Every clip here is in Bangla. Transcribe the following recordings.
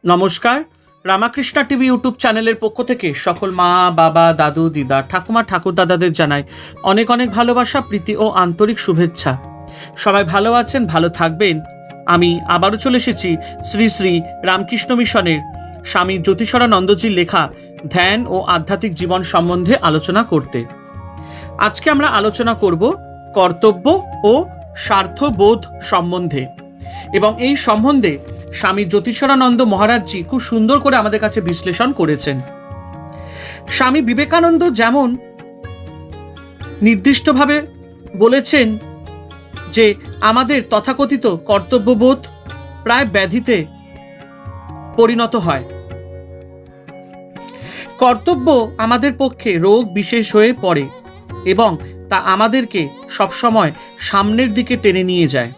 নমস্কার, রামাকৃষ্ণা টিভি ইউটিউব চ্যানেলের পক্ষ থেকে সকল মা, বাবা, দাদু, দিদা, ঠাকুমা, ঠাকুরদাদাদের জানাই অনেক অনেক ভালোবাসা, প্রীতি ও আন্তরিক শুভেচ্ছা। সবাই ভালো আছেন, ভালো থাকবেন। আমি আবারও চলে এসেছি শ্রী শ্রী রামকৃষ্ণ মিশনের স্বামী জ্যোতিষরানন্দজির লেখা ধ্যান ও আধ্যাত্মিক জীবন সম্বন্ধে আলোচনা করতে। আজকে আমরা আলোচনা করব কর্তব্য ও স্বার্থবোধ সম্বন্ধে, এবং এই সম্বন্ধে স্বামী জ্যোতিষরানন্দ মহারাজজি খুব সুন্দর করে আমাদের কাছে বিশ্লেষণ করেছেন। স্বামী বিবেকানন্দ যেমন নির্দিষ্টভাবে বলেছেন যে আমাদের তথাকথিত কর্তব্যবোধ প্রায় ব্যাধিতে পরিণত হয়। কর্তব্য আমাদের পক্ষে রোগ বিশেষ হয়ে পড়ে এবং তা আমাদেরকে সবসময় সামনের দিকে টেনে নিয়ে যায়।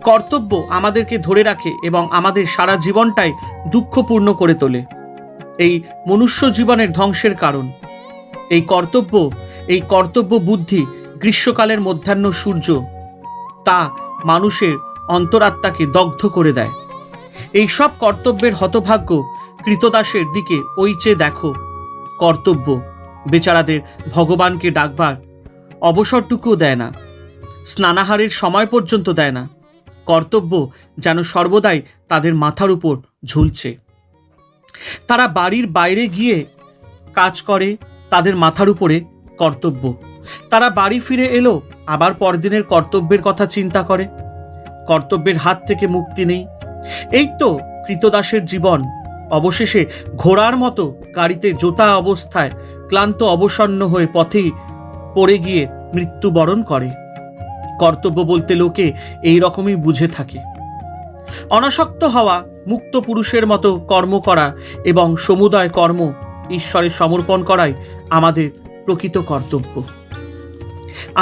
কর্তব্য আমাদেরকে ধরে রাখে এবং আমাদের সারা জীবনটাই দুঃখপূর্ণ করে তোলে। এই মনুষ্য জীবনের ধ্বংসের কারণ এই কর্তব্য বুদ্ধি গ্রীষ্মকালের মধ্যাহ্ন সূর্য, তা মানুষের অন্তরাত্মাকে দগ্ধ করে দেয়। এই সব কর্তব্যের হতভাগ্য কৃতদাসের দিকে ওই চেয়ে দেখো। কর্তব্য বেচারাদের ভগবানকে ডাকবার অবসরটুকুও দেয় না, স্নানাহারের সময় পর্যন্ত দেয় না। কর্তব্য যেন সর্বদাই তাদের মাথার উপর ঝুলছে। তারা বাড়ির বাইরে গিয়ে কাজ করে, তাদের মাথার উপরে কর্তব্য। তারা বাড়ি ফিরে এলো, আবার পরদিনের কর্তব্যের কথা চিন্তা করে। কর্তব্যের হাত থেকে মুক্তি নেই। এই তো কৃতদাসের জীবন। অবশেষে ঘোড়ার মতো গাড়িতে জোতা অবস্থায় ক্লান্ত অবসন্ন হয়ে পথেই পড়ে গিয়ে মৃত্যুবরণ করে। কর্তব্য বলতে লোকে এই রকমই বুঝে থাকে। অনাসক্ত হওয়া, মুক্ত পুরুষের মতো কর্ম করা এবং সমুদয় কর্ম ঈশ্বরের সমর্পণ করাই আমাদের প্রকৃত কর্তব্য।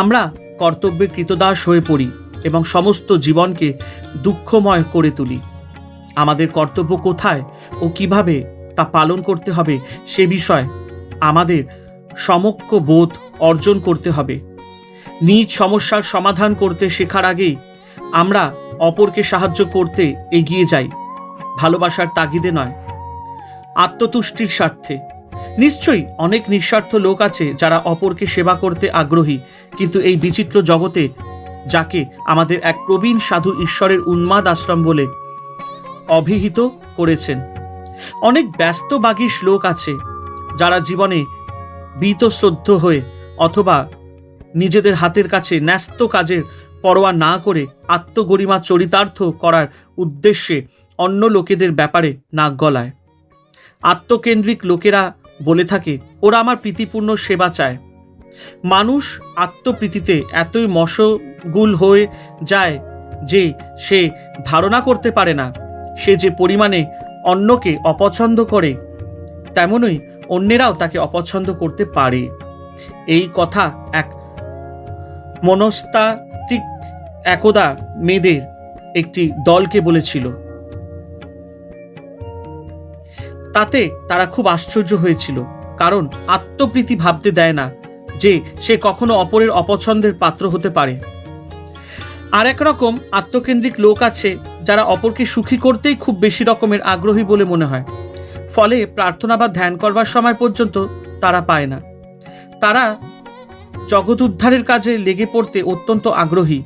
আমরা কর্তব্যের কৃতদাস হয়ে পড়ি এবং সমস্ত জীবনকে দুঃখময় করে তুলি। আমাদের কর্তব্য কোথায় ও কিভাবে তা পালন করতে হবে সে বিষয়ে আমাদের সম্যক বোধ অর্জন করতে হবে। নিজ সমস্যার সমাধান করতে শেখার আগেই আমরা অপরকে সাহায্য করতে এগিয়ে যাই, ভালোবাসার তাগিদে নয়, আত্মতুষ্টির স্বার্থে। নিশ্চয়ই অনেক নিঃস্বার্থ লোক আছে যারা অপরকে সেবা করতে আগ্রহী, কিন্তু এই বিচিত্র জগতে যাকে আমাদের এক প্রবীণ সাধু ঈশ্বরের উন্মাদ আশ্রম বলে অভিহিত করেছেন, অনেক ব্যস্ত বাগীশ লোক আছে যারা জীবনে বীতশ্রদ্ধ হয়ে অথবা নিজেদের হাতের কাছে ন্যস্ত কাজের পরোয়া না করে আত্মগরিমা চরিতার্থ করার উদ্দেশ্যে অন্য লোকেদের ব্যাপারে নাক গলায়। আত্মকেন্দ্রিক লোকেরা বলে থাকে, ওরা আমার প্রীতিপূর্ণ সেবা চায়। মানুষ আত্মপ্রীতিতে এতই মশগুল হয়ে যায় যে সে ধারণা করতে পারে না সে যে পরিমাণে অন্যকে অপছন্দ করে তেমনই অন্যেরাও তাকে অপছন্দ করতে পারে। এই কথা এক মনস্তাত্ত্বিক একদা মেয়েদের একটি দলকে বলেছিল। তাতে তারা খুব আশ্চর্য হয়েছিল, কারণ আত্মপ্রীতি ভাবতে দেয় না যে সে কখনো অপরের অপছন্দের পাত্র হতে পারে। আর এক রকম আত্মকেন্দ্রিক লোক আছে যারা অপরকে সুখী করতেই খুব বেশি রকমের আগ্রহী বলে মনে হয়, ফলে প্রার্থনা বা ধ্যান করবার সময় পর্যন্ত তারা পায় না। তারা জগৎ উদ্ধারের কাজে লেগে পড়তে অত্যন্ত আগ্রহী।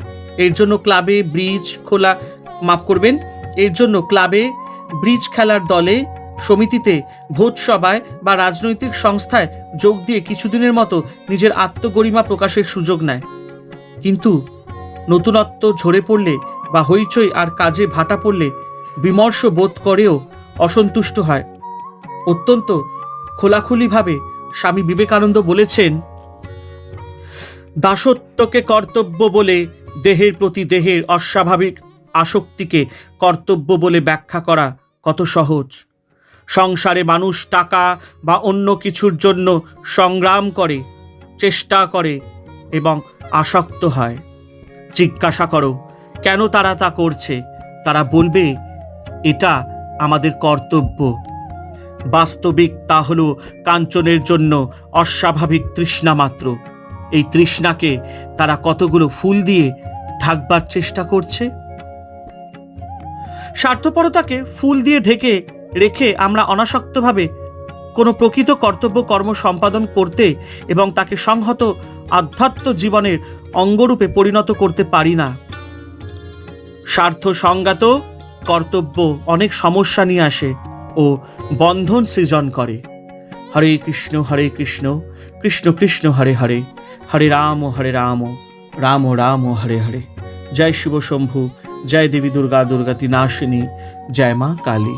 এর জন্য ক্লাবে ব্রিজ খেলার দলে, সমিতিতে, ভোট সভায় বা রাজনৈতিক সংস্থায় যোগ দিয়ে কিছুদিনের মতো নিজের আত্মগরিমা প্রকাশের সুযোগ নেয়। কিন্তু নতুনত্ব ঝরে পড়লে বা হইচই আর কাজে ভাটা পড়লে বিমর্ষ বোধ করেও অসন্তুষ্ট হয়। অত্যন্ত খোলাখুলিভাবে স্বামী বিবেকানন্দ বলেছেন, দাসত্বকে কর্তব্য বলে দেহের প্রতি দেহের অস্বাভাবিক আসক্তিকে কর্তব্য বলে ব্যাখ্যা করা কত সহজ। সংসারে মানুষ টাকা বা অন্য কিছুর জন্য সংগ্রাম করে, চেষ্টা করে এবং আসক্ত হয়। জিজ্ঞাসা করো কেন তারা তা করছে, তারা বলবে এটা আমাদের কর্তব্য। বাস্তবিক তা হলো কাঞ্চনের জন্য অস্বাভাবিক তৃষ্ণা মাত্র। এই তৃষ্ণাকে তারা কতগুলো ফুল দিয়ে ঢাকবার চেষ্টা করছে। স্বার্থপরতাকে ফুল দিয়ে ঢেকে রেখে আমরা অনাসক্তভাবে কোনো প্রকৃত কর্তব্য কর্ম সম্পাদন করতে এবং তাকে সংহত আধ্যাত্ম জীবনের অঙ্গরূপে পরিণত করতে পারি না। স্বার্থ সংজ্ঞাত কর্তব্য অনেক সমস্যা নিয়ে আসে ও বন্ধন সৃজন করে। হরে কৃষ্ণ কৃষ্ণ কৃষ্ণ হরে হরে, হরে রাম রাম রাম হরে হরে। জয় শিব শম্ভু, জয় দেবী দুর্গা দুর্গাতি নাশিনী, জয় মা কালী।